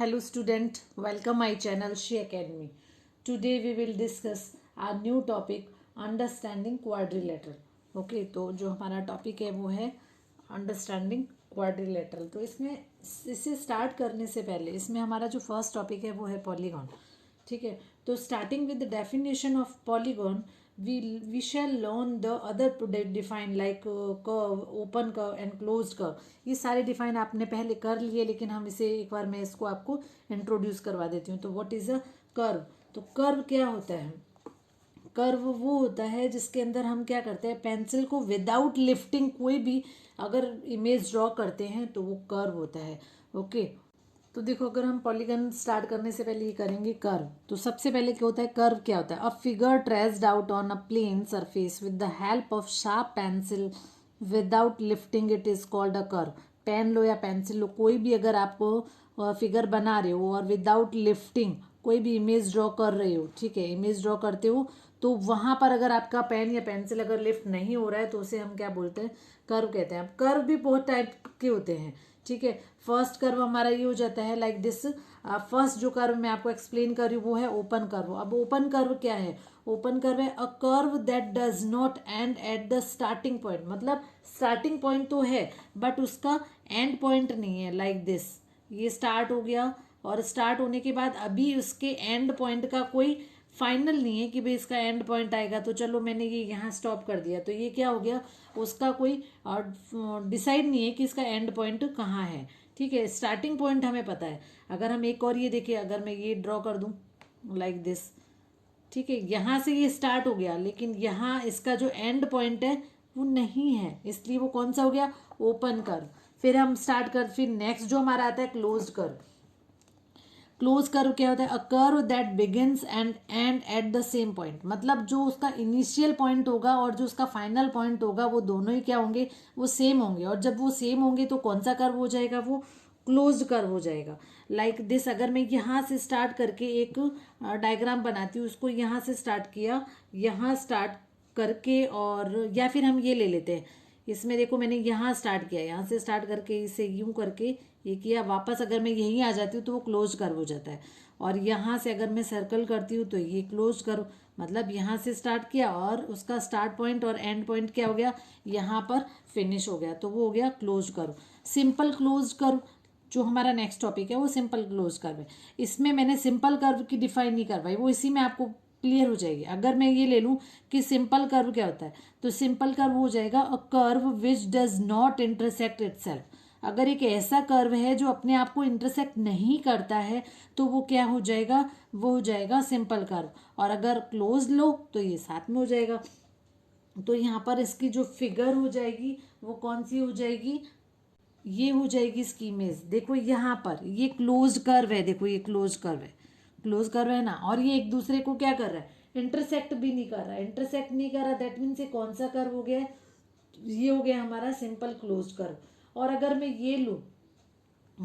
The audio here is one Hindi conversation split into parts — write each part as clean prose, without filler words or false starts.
Hello student, welcome my channel She Academy. Today we will discuss our new topic understanding quadrilateral. Okay तो जो हमारा टॉपिक है वो है अंडरस्टैंडिंग क्वाड्रिलेटरल. तो इसमें इसे स्टार्ट करने से पहले इसमें हमारा जो फर्स्ट टॉपिक है वो है पॉलीगॉन. ठीक है, तो starting with the definition of polygon we shall learn the other to define like curve, open curve and closed curve. ये सारे डिफाइन आपने पहले कर लिए, लेकिन हम इसे एक बार मैं इसको आपको इंट्रोड्यूस करवा देती हूँ. तो व्हाट इज अ कर्व? तो कर्व क्या होता है? कर्व वो होता है जिसके अंदर हम क्या करते हैं, पेंसिल को विदाउट लिफ्टिंग कोई भी अगर इमेज ड्रॉ करते हैं तो वो कर्व होता है. ओके तो देखो, अगर हम पॉलीगन स्टार्ट करने से पहले ये करेंगे कर्व. तो सबसे पहले क्या होता है, कर्व क्या होता है? A figure traced out on a plane surface with the help of sharp pencil without lifting it is called a curve. Pen लो या पेंसिल लो, कोई भी अगर आपको फिगर बना रहे हो और विदाउट लिफ्टिंग कोई भी इमेज ड्रॉ कर रहे हो, ठीक है, इमेज ड्रॉ करते हो, तो वहां पर अगर आपका पेन या पेंसिल अगर लिफ्ट नहीं हो रहा है तो उसे हम क्या बोलते हैं, कर्व कहते हैं. अब कर्व भी बहुत टाइप के होते हैं. ठीक है, फर्स्ट कर्व हमारा ये हो जाता है लाइक दिस. फर्स्ट जो कर्व मैं आपको एक्सप्लेन कर रही हूँ वो है ओपन कर्व. अब ओपन कर्व क्या है? ओपन कर्व है a curve that does not and at the starting point. मतलब स्टार्टिंग पॉइंट तो है बट उसका एंड पॉइंट नहीं है. लाइक दिस, ये स्टार्ट हो गया और स्टार्ट होने के बाद अभी उसके एंड पॉइंट का कोई फाइनल नहीं है कि भाई इसका एंड पॉइंट आएगा तो चलो मैंने ये यहाँ स्टॉप कर दिया, तो ये क्या हो गया, उसका कोई डिसाइड नहीं है कि इसका एंड पॉइंट कहाँ है. ठीक है, स्टार्टिंग पॉइंट हमें पता है. अगर हम एक और ये देखिए, अगर मैं ये ड्रॉ कर दूँ लाइक दिस, ठीक है, यहाँ से ये स्टार्ट हो गया लेकिन यहाँ इसका जो एंड पॉइंट है वो नहीं है, इसलिए वो कौन सा हो गया, ओपन कर्व. फिर हम स्टार्ट कर, फिर नेक्स्ट जो हमारा आता है क्लोज्ड कर्व. क्लोज कर्व क्या होता है? A curve that begins and and at the same point. मतलब जो उसका इनिशियल पॉइंट होगा और जो उसका फाइनल पॉइंट होगा वो दोनों ही क्या होंगे, वो सेम होंगे. और जब वो सेम होंगे तो कौन सा कर्व हो जाएगा, वो क्लोज्ड कर्व हो जाएगा. लाइक दिस, अगर मैं यहाँ से स्टार्ट करके एक डायग्राम बनाती हूँ, उसको यहाँ से स्टार्ट किया, यहाँ स्टार्ट करके, और या फिर हम ये ले लेते हैं, इसमें देखो मैंने यहाँ स्टार्ट किया, यहाँ से स्टार्ट करके इसे यूं करके ये किया, वापस अगर मैं यहीं आ जाती हूँ तो वो क्लोज कर्व हो जाता है. और यहाँ से अगर मैं सर्कल करती हूँ तो ये क्लोज कर्व. मतलब यहाँ से स्टार्ट किया और उसका स्टार्ट पॉइंट और एंड पॉइंट क्या हो गया, यहाँ पर फिनिश हो गया, तो वो हो गया close curve. Simple close curve जो हमारा नेक्स्ट टॉपिक है वो सिंपल क्लोज कर्व है. इसमें मैंने सिंपल कर्व की डिफाइन नहीं करवाई, वो इसी में आपको क्लियर हो जाएगी. अगर मैं ये ले लूँ कि सिंपल कर्व क्या होता है, तो सिंपल कर्व हो जाएगा a curve which does not intersect itself. अगर एक ऐसा कर्व है जो अपने आप को इंटरसेक्ट नहीं करता है तो वो क्या हो जाएगा, वो हो जाएगा सिंपल कर्व. और अगर क्लोज लो तो ये साथ में हो जाएगा. तो यहाँ पर इसकी जो फिगर हो जाएगी वो कौन सी हो जाएगी, ये हो जाएगी इसकी इमेज. देखो यहाँ पर ये क्लोज कर्व है, देखो ये क्लोज कर्व है, क्लोज कर्व है ना, और ये एक दूसरे को क्या कर रहा है, इंटरसेक्ट भी नहीं कर रहा है. इंटरसेक्ट नहीं कर रहा, दैट मीन्स ये कौन सा कर्व हो गया, ये हो गया हमारा सिंपल क्लोज कर्व. और अगर मैं ये लूँ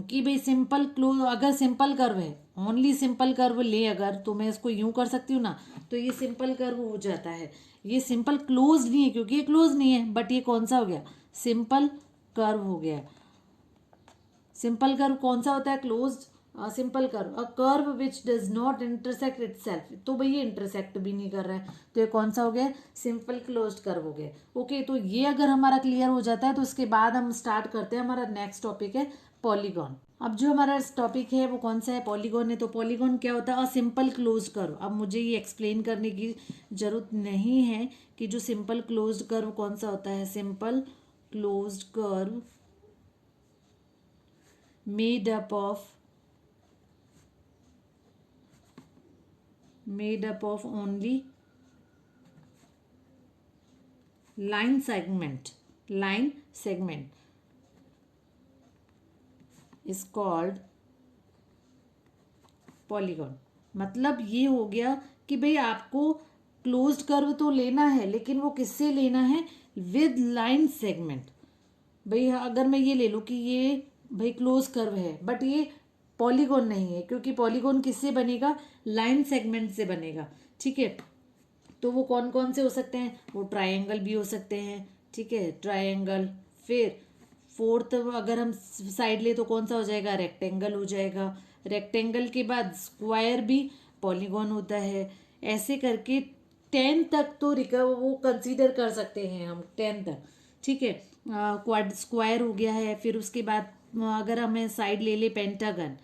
कि भाई सिंपल क्लोज, अगर सिंपल कर्व है, ओनली सिंपल कर्व ले अगर, तो मैं इसको यूं कर सकती हूँ ना, तो ये सिंपल कर्व हो जाता है. ये सिंपल क्लोज नहीं है क्योंकि ये क्लोज नहीं है, बट ये कौन सा हो गया, सिंपल कर्व हो गया. सिंपल कर्व कौन सा होता है, closed. Simple curve a curve which does not intersect itself. तो भाई ये इंटरसेक्ट भी नहीं कर रहा है, तो ये कौन सा हो गया, सिंपल क्लोज्ड कर्व हो गया. ओके, तो ये अगर हमारा क्लियर हो जाता है तो उसके बाद हम स्टार्ट करते हैं, हमारा नेक्स्ट टॉपिक है पॉलीगॉन. अब जो हमारा टॉपिक है वो कौन सा है, पॉलीगॉन है. तो पॉलीगॉन क्या होता है, अ सिंपल क्लोज कर्व. अब मुझे ये एक्सप्लेन करने की जरूरत नहीं है कि जो सिंपल क्लोज कर्व कौन सा होता है. Simple close curve made up of only line segment is called polygon. मतलब ये हो गया कि भाई आपको क्लोज्ड कर्व तो लेना है, लेकिन वो किससे लेना है, विद लाइन सेगमेंट. भाई अगर मैं ये ले लूँ कि ये भाई क्लोज कर्व है बट ये पॉलीगॉन नहीं है, क्योंकि पॉलीगॉन किससे बनेगा, लाइन सेगमेंट से बनेगा. ठीक है, तो वो कौन कौन से हो सकते हैं, वो ट्रायंगल भी हो सकते हैं. ठीक है, ट्रायंगल. फिर फोर्थ अगर हम साइड ले तो कौन सा हो जाएगा, रेक्टेंगल हो जाएगा. रेक्टेंगल के बाद स्क्वायर भी पॉलीगॉन होता है। ऐसे करके 10 तक तो वो कंसीडर कर सकते हैं हम, 10 तक, ठीक है। क्वाड स्क्वायर हो गया है। फिर उसके बाद अगर हमें साइड ले ले पेंटागन,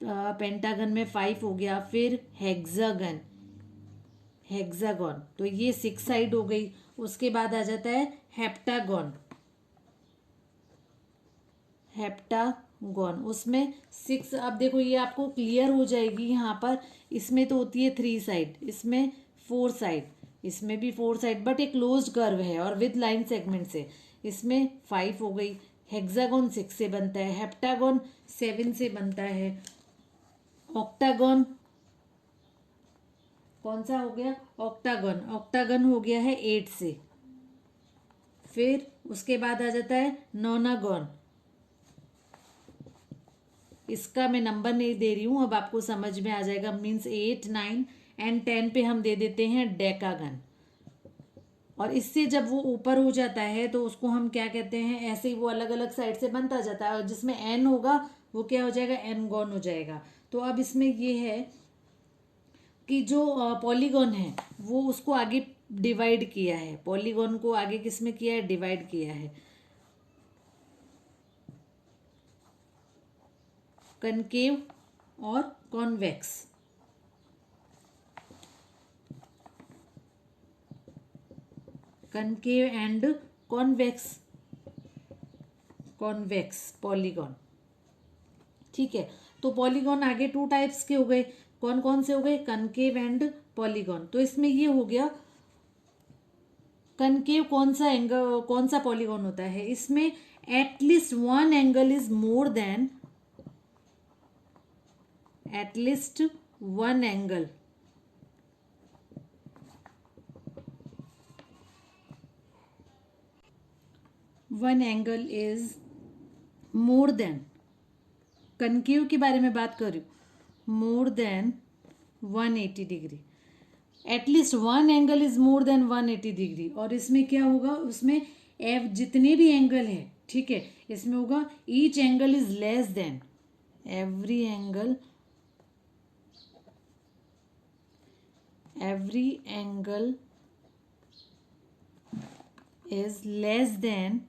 पेंटागन में 5 हो गया। फिर हेक्सागन, हेक्सागन, तो ये 6 साइड हो गई। उसके बाद आ जाता है हेप्टागन, हेप्टागन, उसमें 6। अब देखो ये आपको क्लियर हो जाएगी यहाँ पर। इसमें तो होती है 3 साइड, इसमें 4 साइड, इसमें भी 4 साइड, बट ये क्लोज्ड कर्व है और विद लाइन सेगमेंट से। इसमें 5 हो गई। हेक्सागन 6 से बनता है, हेप्टागन 7 से बनता है, ऑक्टागन कौन सा हो गया, ऑक्टागन, ऑक्टागन हो गया है 8 से। फिर उसके बाद आ जाता है नोनागन, इसका मैं नंबर नहीं दे रही हूँ, अब आपको समझ में आ जाएगा। मीन्स 8, 9 एंड 10 पे हम दे देते हैं डेकागन। और इससे जब वो ऊपर हो जाता है तो उसको हम क्या कहते हैं, ऐसे ही वो अलग अलग साइड से बनता जाता है, और जिसमें एन होगा वो क्या हो जाएगा, एन गॉन हो जाएगा। तो अब इसमें ये है कि जो पॉलीगॉन है वो उसको आगे डिवाइड किया है, पॉलीगॉन को आगे किसमें किया है, डिवाइड किया है। कनकेव और convex, concave and convex, convex polygon, ठीक है। तो पॉलीगॉन आगे 2 टाइप्स के हो गए, कौन कौन से हो गए, कनकेव एंड पॉलीगॉन। तो इसमें ये हो गया कनकेव कौन सा एंगल, कौन सा पॉलीगॉन होता है, इसमें at least one angle is more than, at least one angle is more than, concave के बारे में बात कर रही हूँ, more than 180 degree, at least one angle is more than 180 degree. और इसमें क्या होगा, उसमें एफ जितने भी एंगल है, ठीक है, इसमें होगा each angle is less than, every angle is less than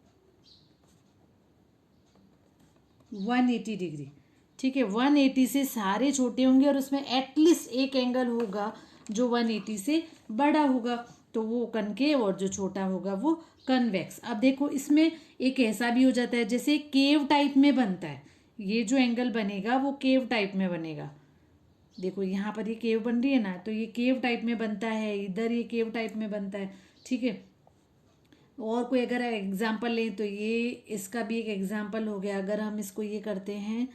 180 degree, ठीक है। 180 से सारे छोटे होंगे और उसमें एटलीस्ट एक एंगल होगा जो 180 से बड़ा होगा, तो वो कनकेव, और जो छोटा होगा वो कन्वेक्स। अब देखो इसमें एक ऐसा भी हो जाता है जैसे केव टाइप में बनता है, ये जो एंगल बनेगा वो केव टाइप में बनेगा। देखो यहाँ पर ये केव बन रही है ना, तो ये केव टाइप में बनता है, इधर ये केव टाइप में बनता है, ठीक है। और कोई अगर एग्जाम्पल लें तो ये इसका भी एक एग्जाम्पल हो गया। अगर हम इसको ये करते हैं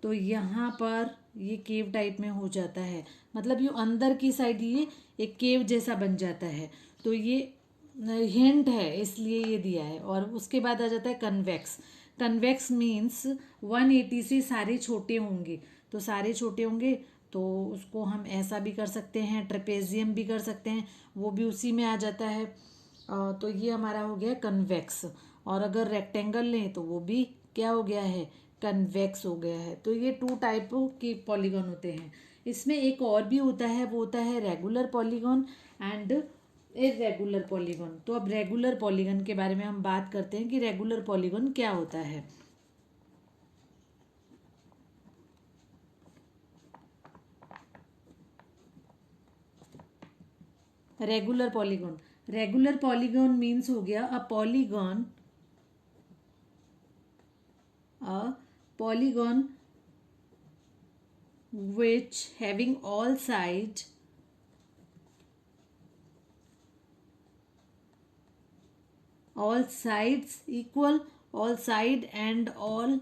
तो यहाँ पर ये केव टाइप में हो जाता है, मतलब ये अंदर की साइड ये एक केव जैसा बन जाता है। तो ये हिंट है इसलिए ये दिया है। और उसके बाद आ जाता है कन्वेक्स, कन्वेक्स मीन्स 180 से सारे छोटे होंगे, तो सारे छोटे होंगे तो उसको हम ऐसा भी कर सकते हैं, ट्रेपेजियम भी कर सकते हैं, वो भी उसी में आ जाता है। तो ये हमारा हो गया कन्वेक्स। और अगर रेक्टेंगल लें तो वो भी क्या हो गया है, कन्वेक्स हो गया है। तो ये 2 टाइप के पॉलीगॉन होते हैं। इसमें एक और भी होता है, वो होता है regular polygon and irregular polygon. तो अब रेगुलर पॉलीगॉन के बारे में हम बात करते हैं कि रेगुलर पॉलीगॉन क्या होता है। Regular polygon, regular polygon means हो गया a polygon which having all side all sides equal, all side and all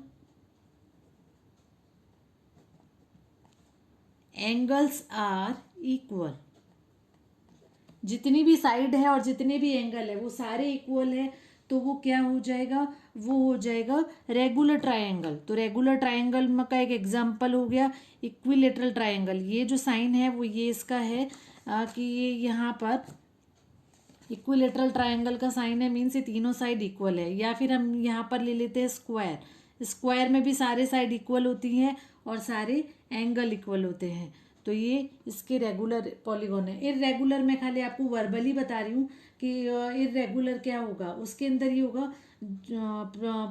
angles are equal, जितनी भी साइड है और जितने भी एंगल है वो सारे इक्वल है, तो वो क्या हो जाएगा, वो हो जाएगा रेगुलर ट्रायंगल। तो रेगुलर ट्रायंगल का एक एग्जांपल हो गया इक्विलेटरल ट्रायंगल। ये जो साइन है वो ये इसका है कि ये यहाँ पर इक्विलेटरल ट्रायंगल का साइन है, मीन्स ये तीनों साइड इक्वल है। या फिर हम यहाँ पर ले लेते हैं स्क्वायर, स्क्वायर में भी सारे साइड इक्वल होती हैं और सारे एंगल इक्वल होते हैं। तो ये इसके रेगुलर पॉलीगॉन है। इर्रेगुलर में खाली आपको वर्बली बता रही हूँ कि इर्रेगुलर क्या होगा, उसके अंदर ये होगा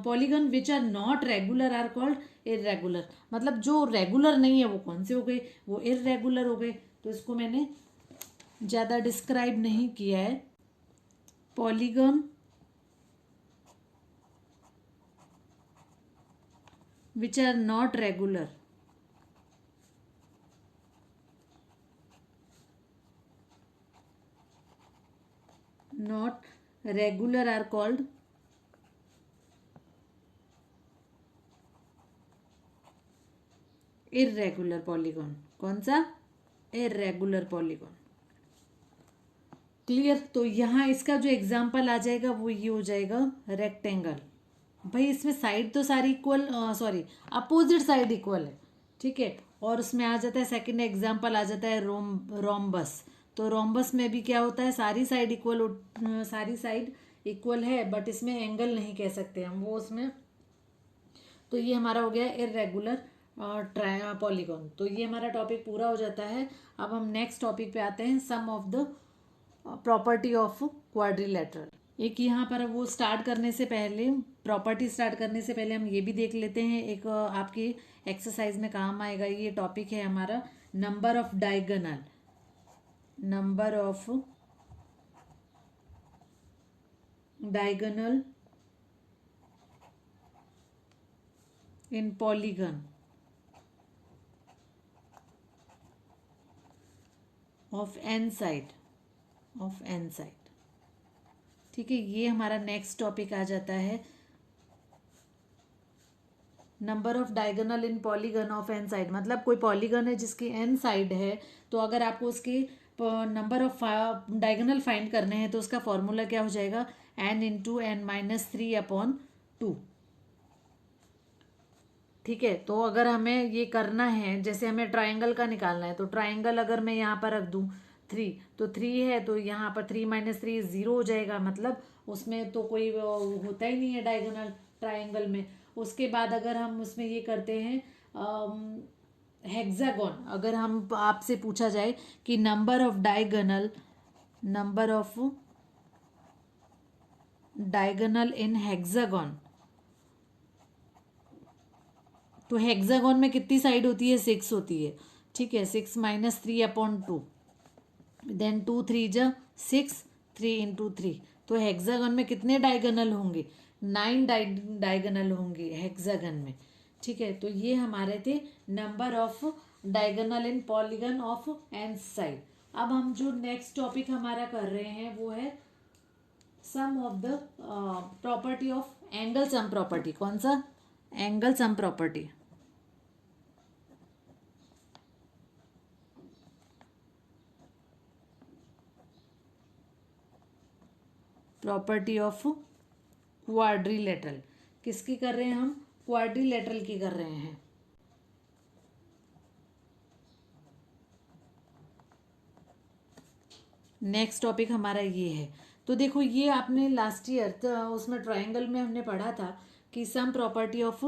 polygon which are not regular are called irregular. मतलब जो रेगुलर नहीं है वो कौन से हो गए, वो इर्रेगुलर हो गए। तो इसको मैंने ज़्यादा डिस्क्राइब नहीं किया है। Polygon which are not regular, not regular are called irregular polygon। कौन सा, irregular polygon। क्लियर। तो यहाँ इसका जो एग्जाम्पल आ जाएगा वो ये हो जाएगा रेक्टेंगल। भाई इसमें साइड तो सारी equal, sorry opposite side equal है, ठीक है। और उसमें आ जाता है सेकंड एग्जाम्पल आ जाता है रोम्बस। तो रोम्बस में भी क्या होता है, सारी साइड इक्वल, सारी साइड इक्वल है बट इसमें एंगल नहीं कह सकते हम वो उसमें। तो ये हमारा हो गया इर्रेगुलर पॉलीगॉन। तो ये हमारा टॉपिक पूरा हो जाता है। अब हम नेक्स्ट टॉपिक पे आते हैं, some of the property of quadrilateral. एक यहाँ पर वो स्टार्ट करने से पहले, प्रॉपर्टी स्टार्ट करने से पहले हम ये भी देख लेते हैं, एक आपकी एक्सरसाइज में काम आएगा ये टॉपिक है हमारा, number of diagonal, number of diagonal in polygon of n side, of n side. ठीक है, ये हमारा नेक्स्ट टॉपिक आ जाता है, number of diagonal in polygon of n side. मतलब कोई पॉलीगन है जिसकी एन साइड है, तो अगर आपको उसके नंबर ऑफ डायगोनल फाइंड करने हैं तो उसका फॉर्मूला क्या हो जाएगा, एन इंटू एन माइनस 3/2। ठीक है, तो अगर हमें ये करना है, जैसे हमें ट्राइंगल का निकालना है, तो ट्राइंगल अगर मैं यहाँ पर रख दूँ 3, तो 3 है तो यहाँ पर 3 - 3 0 हो जाएगा। मतलब उसमें तो कोई होता ही नहीं है डायगोनल ट्राइंगल में। उसके बाद अगर हम उसमें ये करते हैं हेक्सागोन, अगर हम आपसे पूछा जाए कि number of diagonal, number of diagonal in hexagon, तो हेक्सागोन में कितनी साइड होती है, 6 होती है। ठीक है, 6 - 3/2, देन 2 3 जा 6, 3 इंटू 3। तो हेक्सागन में कितने डायगोनल होंगे, 9 डायगोनल होंगे हेक्सागन में। ठीक है, तो ये हमारे थे number of diagonal in polygon of n side. अब हम जो नेक्स्ट टॉपिक हमारा कर रहे हैं वो है some of the property of angle sum property. कौन सा, angle sum property. Property of quadrilateral, किसकी कर रहे हैं हम, क्वाड्रिलेटरल की कर रहे हैं। नेक्स्ट टॉपिक हमारा ये है। तो देखो ये आपने लास्ट ईयर उसमें ट्रायंगल में हमने पढ़ा था कि सम प्रॉपर्टी ऑफ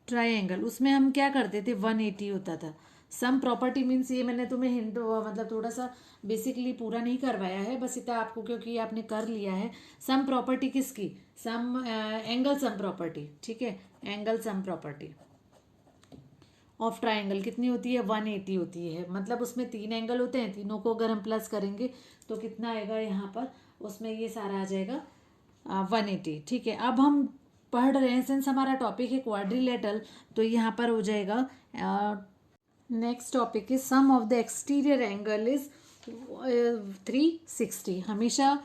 ट्रायंगल, उसमें हम क्या करते थे, 180 होता था। सम प्रॉपर्टी मीन्स, ये मैंने तुम्हें हिंट मतलब थोड़ा सा बेसिकली पूरा नहीं करवाया है, बस इतना आपको क्योंकि आपने कर लिया है। सम प्रॉपर्टी किसकी, सम एंगल सम प्रॉपर्टी। ठीक है, angle sum property of triangle कितनी होती है, 180 होती है। मतलब उसमें 3 एंगल होते हैं, तीनों को अगर हम प्लस करेंगे तो कितना आएगा यहाँ पर, उसमें ये सारा आ जाएगा 180। ठीक है, अब हम पढ़ रहे हैं, सिंस हमारा टॉपिक है क्वाड्रिलेटरल, तो यहाँ पर हो जाएगा next topic is sum of the exterior angle is 360। हमेशा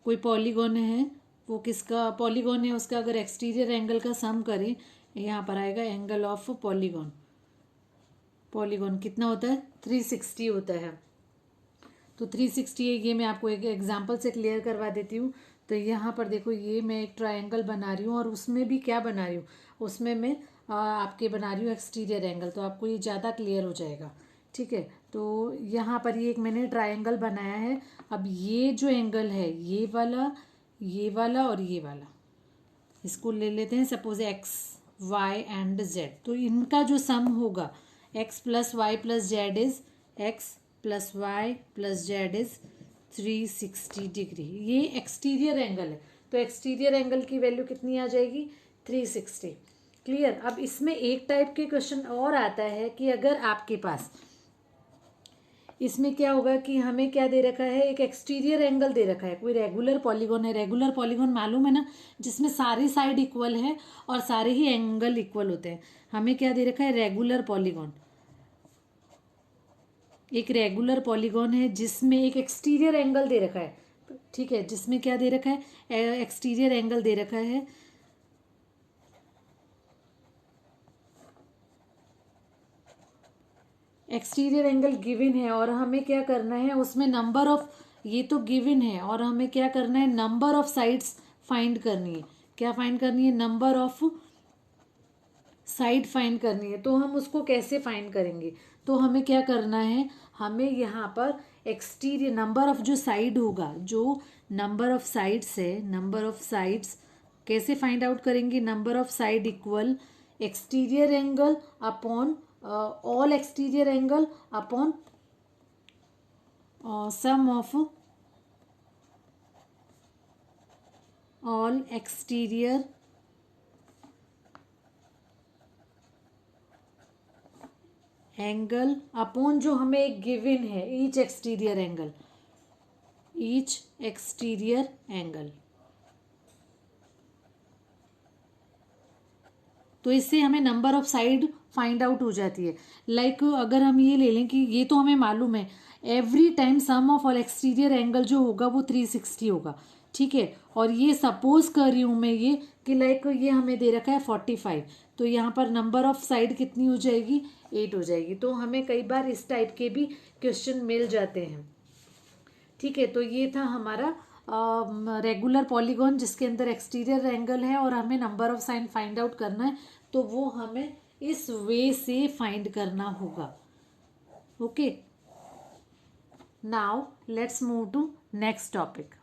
कोई पॉलीगॉन है, वो किसका पॉलीगॉन है, उसका अगर एक्सटीरियर एंगल का सम करें, यहाँ पर आएगा एंगल ऑफ पॉलीगॉन। पॉलीगॉन कितना होता है, 360 होता है। तो 360 है, ये मैं आपको एक एग्जांपल से क्लियर करवा देती हूँ। तो यहाँ पर देखो, ये मैं एक ट्रायंगल बना रही हूँ और उसमें भी क्या बना रही हूँ, उसमें मैं आपके बना रही हूँ एक्सटीरियर एंगल, तो आपको ये ज़्यादा क्लियर हो जाएगा। ठीक है, तो यहाँ पर ये एक मैंने ट्रायंगल बनाया है। अब ये जो एंगल है, ये वाला और ये वाला, इसको ले लेते हैं suppose x y and z. तो इनका जो सम होगा x plus y plus z is x plus y plus z is 360 degree. ये एक्सटीरियर एंगल है, तो एक्सटीरियर एंगल की वैल्यू कितनी आ जाएगी 360। क्लियर। अब इसमें एक टाइप के क्वेश्चन और आता है कि अगर आपके पास इसमें क्या होगा कि हमें क्या दे रखा है, एक एक्सटीरियर एंगल दे रखा है, कोई रेगुलर पॉलीगॉन है। रेगुलर पॉलीगॉन मालूम है ना, जिसमें सारी साइड इक्वल है और सारे ही एंगल इक्वल होते हैं। हमें क्या दे रखा है, रेगुलर पॉलीगॉन। एक रेगुलर पॉलीगॉन है जिसमें एक एक्सटीरियर एंगल दे रखा है। ठीक है, जिसमें क्या दे रखा है, एक्सटीरियर एंगल दे रखा है। एक्सटीरियर एंगल गिवन है और हमें क्या करना है, उसमें नंबर ऑफ, ये तो गिवन है और हमें क्या करना है, नंबर ऑफ साइड्स फाइंड करनी है। क्या फाइंड करनी है, नंबर ऑफ साइड फाइंड करनी है। तो हम उसको कैसे फाइंड करेंगे, तो हमें क्या करना है, हमें यहाँ पर एक्सटीरियर नंबर ऑफ जो साइड होगा, जो नंबर ऑफ साइड्स है, नंबर ऑफ साइड्स कैसे फाइंड आउट करेंगे, number of side equal exterior angle upon all exterior angle upon sum of all exterior angle upon जो हमें एक गिवन है each exterior angle, each exterior angle. तो इससे हमें number of side find out हो जाती है। लाइक अगर हम ये ले लें कि ये तो हमें मालूम है every time sum of all exterior angle जो होगा वो 360 होगा। ठीक है, और ये सपोज कर रही हूँ मैं ये कि लाइक ये हमें दे रखा है 45, तो यहाँ पर नंबर ऑफ साइड कितनी हो जाएगी, 8 हो जाएगी। तो हमें कई बार इस टाइप के भी क्वेश्चन मिल जाते हैं। ठीक है, तो ये था हमारा रेगुलर पॉलीगॉन जिसके अंदर एक्सटीरियर एंगल है और हमें number of sine find out करना है, तो वो हमें इस वे से फाइंड करना होगा। Okay, now let's move to next topic.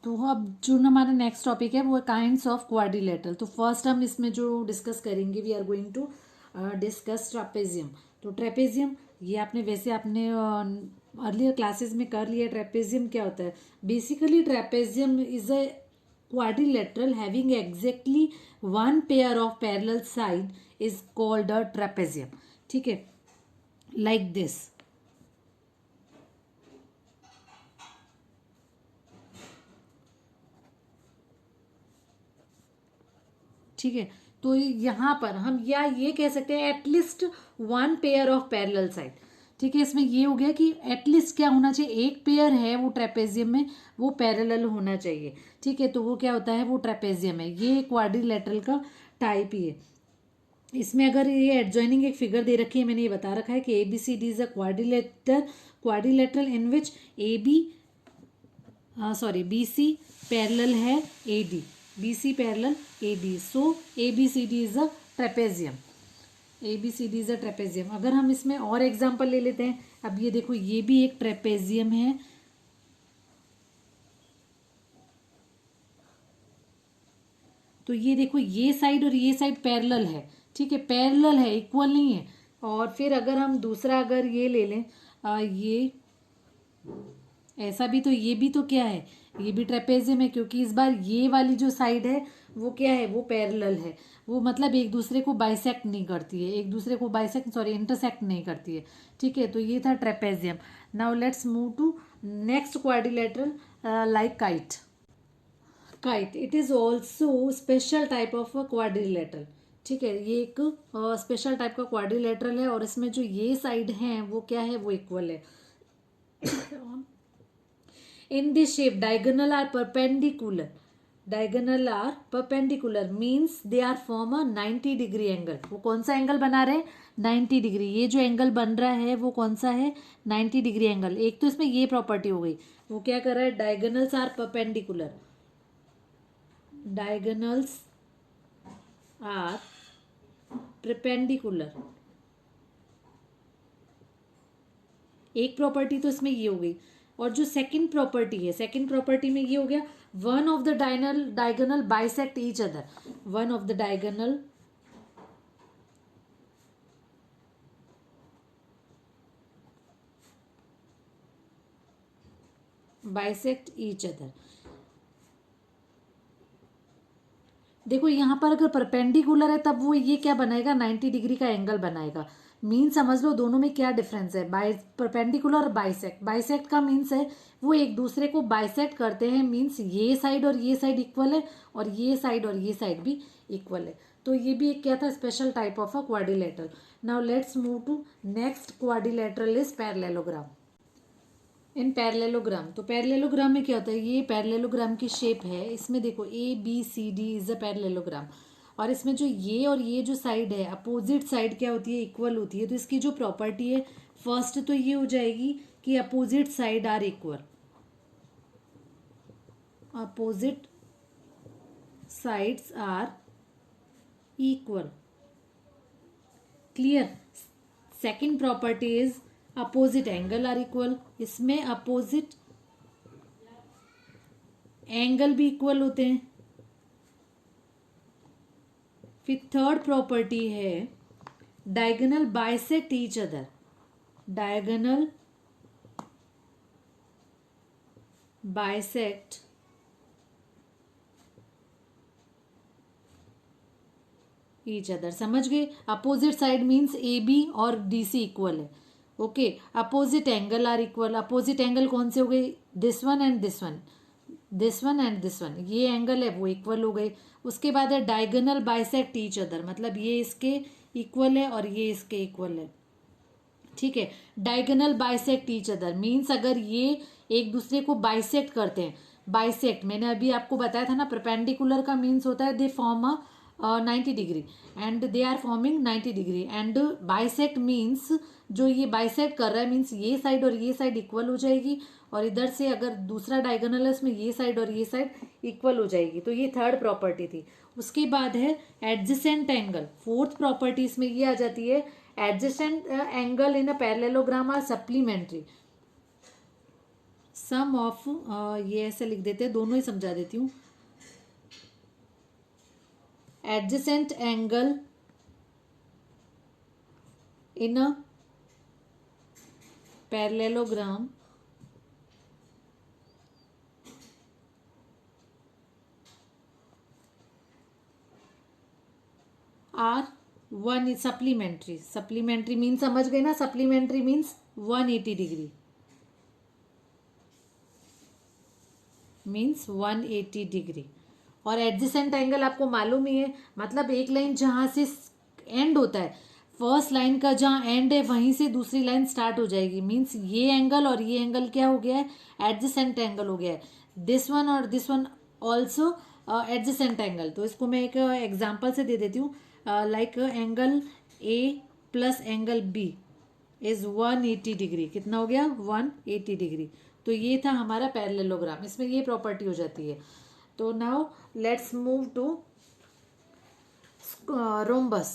तो अब जो हमारा नेक्स्ट टॉपिक है वो है काइंड्स ऑफ क्वाड्रिलेटरल। तो फर्स्ट हम इसमें जो डिस्कस करेंगे, we are going to discuss trapezium. तो ट्रेपेजियम ये आपने वैसे आपने अर्लियर क्लासेस में कर लिया। ट्रेपेजियम क्या होता है, basically trapezium is a quadrilateral having exactly one pair of parallel side is called a trapezium. ठीक है, like this. ठीक है, तो यहाँ पर हम या ये कह सकते हैं at least one pair of parallel side. ठीक है, इसमें ये हो गया कि एटलीस्ट क्या होना चाहिए, एक पेयर है वो ट्रेपेजियम में, वो पैरेलल होना चाहिए। ठीक है, तो वो क्या होता है, वो ट्रेपेजियम है। ये क्वाड्रिलेटरल का टाइप ही है। इसमें अगर ये एडजॉइनिंग एक फिगर दे रखी है, मैंने ये बता रखा है कि ABCD is a quadrilateral in which AB sorry BC parallel है AD, BC parallel AD, so ABCD is a trapezium, ABCD is a trapezium. अगर हम इसमें और एग्जांपल ले लेते हैं, अब ये देखो ये भी एक ट्रेपेजियम है। तो ये देखो ये साइड और ये साइड पैरेलल है। ठीक है, पैरेलल है, इक्वल नहीं है। और फिर अगर हम दूसरा अगर ये ले लें, ये ऐसा भी, तो ये भी तो क्या है, ये भी ट्रेपेजियम है, क्योंकि इस बार ये वाली जो साइड है वो क्या है, वो पैरेलल है। वो मतलब एक दूसरे को बाइसेक्ट नहीं करती है, एक दूसरे को बाइसेक्ट सॉरी इंटरसेक्ट नहीं करती है। ठीक है, तो ये था trapezium. Now let's move to next quadrilateral like kite. Kite it is also special type of quadrilateral. ठीक है, ये एक स्पेशल टाइप का क्वाड्रिलेटरल है और इसमें जो ये साइड है वो क्या है, वो इक्वल है। In this shape, diagonal are perpendicular means they are form a 90 degree angle. वो कौन सा एंगल बना रहे हैं, 90 डिग्री। ये जो एंगल बन रहा है वो कौन सा है, 90 डिग्री एंगल। एक तो इसमें ये प्रॉपर्टी हो गई, वो क्या कर रहा है, diagonals are perpendicular, diagonals are perpendicular एक प्रॉपर्टी तो इसमें ये हो गई, और जो सेकंड प्रॉपर्टी है, सेकंड प्रॉपर्टी में ये हो गया one of the diagonal bisect each other, one of the diagonal bisect each other. देखो यहाँ पर अगर परपेंडिकुलर है तब वो ये क्या बनाएगा, 90 डिग्री का एंगल बनाएगा। मीन समझ लो दोनों में क्या डिफरेंस है, बाई परपेंडिकुलर और बाइसेक्ट। बाइसेक्ट का मीन्स है वो एक दूसरे को बाइसेक्ट करते हैं, मीन्स ये साइड और ये साइड इक्वल है और ये साइड और ये साइड भी इक्वल है। तो ये भी एक क्या था, special type of a quadrilateral. Now let's move to next quadrilateral is parallelogram. In parallelogram, तो पैरेललोग्राम में क्या होता है, ये पैरेललोग्राम की शेप है, इसमें देखो ABCD इज अ पैरेललोग्राम, और इसमें जो ये और ये जो साइड है अपोजिट साइड क्या होती है, इक्वल होती है। तो इसकी जो प्रॉपर्टी है फर्स्ट तो ये हो जाएगी कि opposite side are equal, opposite sides are equal, clear. Second property is opposite angle are equal, इसमें अपोजिट एंगल भी इक्वल होते हैं। फिर थर्ड प्रॉपर्टी है diagonal bisect each other, diagonal bisect each other. समझ गए, अपोजिट साइड मीन्स AB और DC इक्वल है। Okay, opposite angle are equal, opposite angle कौन से हो गए, this one and this one, this one and this one, ये एंगल है वो इक्वल हो गए। उसके बाद है डायगोनल बाइसेक्ट ईच अदर, मतलब ये इसके इक्वल है और ये इसके इक्वल है, ठीक है। Diagonal bisect each other means अगर ये एक दूसरे को बाइसेक्ट करते हैं, बाइसेक्ट मैंने अभी आपको बताया था ना, परपेंडिकुलर का मीन्स होता है they form a 90 degree and they are forming 90 degree, and bisect means जो ये बाइसेक्ट कर रहा है मीन्स ये साइड और ये साइड इक्वल हो जाएगी, और इधर से अगर दूसरा डायगोनल है उसमें ये साइड और ये साइड इक्वल हो जाएगी। तो ये थर्ड प्रॉपर्टी थी। उसके बाद है एडजेसेंट एंगल, फोर्थ प्रॉपर्टी इसमें ये आ जाती है, adjacent angle in a parallelogram are supplementary, sum of, ये ऐसे लिख देते हैं, दोनों ही समझा देती हूँ। Adjacent angle in a parallelogram are one supplementary, supplementary mean समझ गए ना, supplementary means 180 degree, means 180 degree. और एडजेसेंट एंगल आपको मालूम ही है, मतलब एक लाइन जहाँ से एंड होता है, फर्स्ट लाइन का जहाँ एंड है वहीं से दूसरी लाइन स्टार्ट हो जाएगी, मीन्स ये एंगल और ये एंगल क्या हो गया है, एडजेसेंट एंगल हो गया है। दिस वन और this one also adjacent angle. तो इसको मैं एक एग्जाम्पल से दे देती हूँ, like angle A plus angle B is 180 degree, कितना हो गया, 180 डिग्री। तो ये था हमारा पैरेललोग्राम, इसमें ये प्रॉपर्टी हो जाती है। तो now let's move to rhombus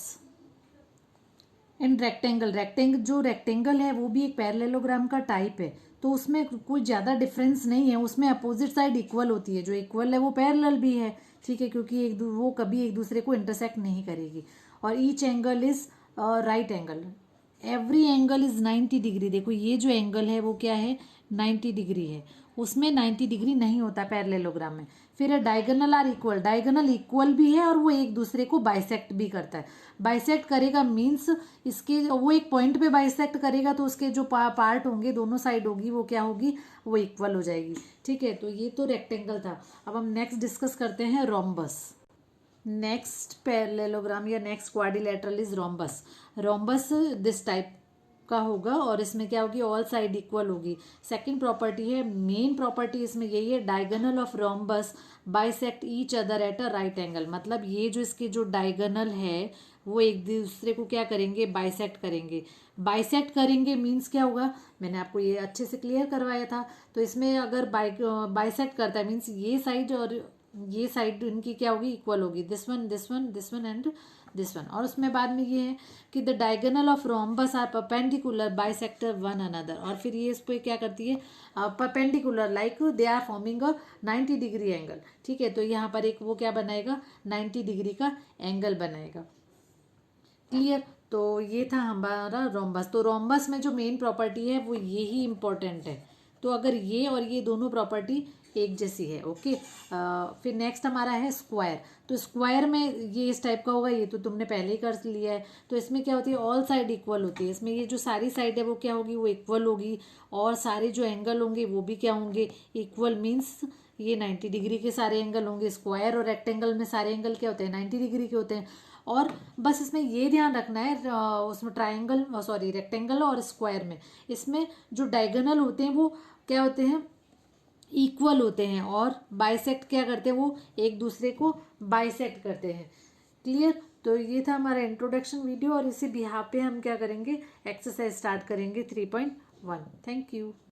and rectangle. जो रेक्टेंगल है वो भी एक पैरेललोग्राम का टाइप है, तो उसमें कोई ज़्यादा डिफरेंस नहीं है, उसमें अपोजिट साइड इक्वल होती है, जो इक्वल है वो पैरेलल भी है, ठीक है, क्योंकि वो कभी एक दूसरे को इंटरसेक्ट नहीं करेगी। और each angle is right angle, every angle is 90 degree. देखो ये जो एंगल है वो क्या है, 90 डिग्री है, उसमें 90 डिग्री नहीं होता पैरेललोग्राम में। फिर है diagonal are equal, diagonal equal भी है और वो एक दूसरे को बाइसेक्ट भी करता है। बाइसेक्ट करेगा मीन्स इसके वो एक पॉइंट पे बाइसेक्ट करेगा तो उसके जो पार्ट होंगे, दोनों साइड होगी, वो क्या होगी, वो इक्वल हो जाएगी, ठीक है। तो ये तो रेक्टेंगल था। अब हम नेक्स्ट डिस्कस करते हैं रोम्बस। नेक्स्ट पैरेललोग्राम या next quadrilateral is rhombus. Rhombus this type का होगा और इसमें क्या होगी, ऑल साइड इक्वल होगी। सेकंड प्रॉपर्टी है, मेन प्रॉपर्टी इसमें यही है, diagonal of rhombus bisect each other at a right angle. मतलब ये जो इसके जो डायगोनल है वो एक दूसरे को क्या करेंगे, बाइसेक्ट करेंगे। बाइसेक्ट करेंगे मीन्स क्या होगा, मैंने आपको ये अच्छे से क्लियर करवाया था। तो इसमें अगर बाइसेक्ट करता है मीन्स ये साइड और ये साइड इनकी क्या होगी, इक्वल होगी, this one this one this one and this one. और उसमें बाद में ये है कि the diagonal of rhombus are perpendicular bisector one another, और फिर ये इसको क्या करती है, perpendicular like they are forming a 90 degree angle. ठीक है, तो यहाँ पर एक वो क्या बनाएगा, 90 डिग्री का एंगल बनाएगा। क्लियर। तो ये था हमारा रोम्बस। तो रोम्बस में जो मेन प्रॉपर्टी है वो ये ही इम्पोर्टेंट है। तो अगर ये और ये दोनों प्रॉपर्टी एक जैसी है, ओके। फिर नेक्स्ट हमारा है स्क्वायर। तो स्क्वायर में ये इस टाइप का होगा, ये तो तुमने पहले ही कर लिया है। तो इसमें क्या होती है, ऑल साइड इक्वल होती है। इसमें ये जो सारी साइड है वो क्या होगी, वो इक्वल होगी, और सारे जो एंगल होंगे वो भी क्या होंगे, इक्वल। मीन्स ये 90 डिग्री के सारे एंगल होंगे। स्क्वायर और रेक्टेंगल में सारे एंगल क्या होते हैं, 90 डिग्री के होते हैं। और बस इसमें ये ध्यान रखना है, उसमें ट्राइंगल, सॉरी रेक्टेंगल और स्क्वायर में, इसमें जो डायगोनल होते हैं वो क्या होते हैं, इक्वल होते हैं, और बाइसेक्ट क्या करते हैं, वो एक दूसरे को बाइसेक्ट करते हैं। क्लियर। तो ये था हमारा इंट्रोडक्शन वीडियो, और इसी बिहाफ पे हम क्या करेंगे, एक्सरसाइज स्टार्ट करेंगे 3.1। Thank you.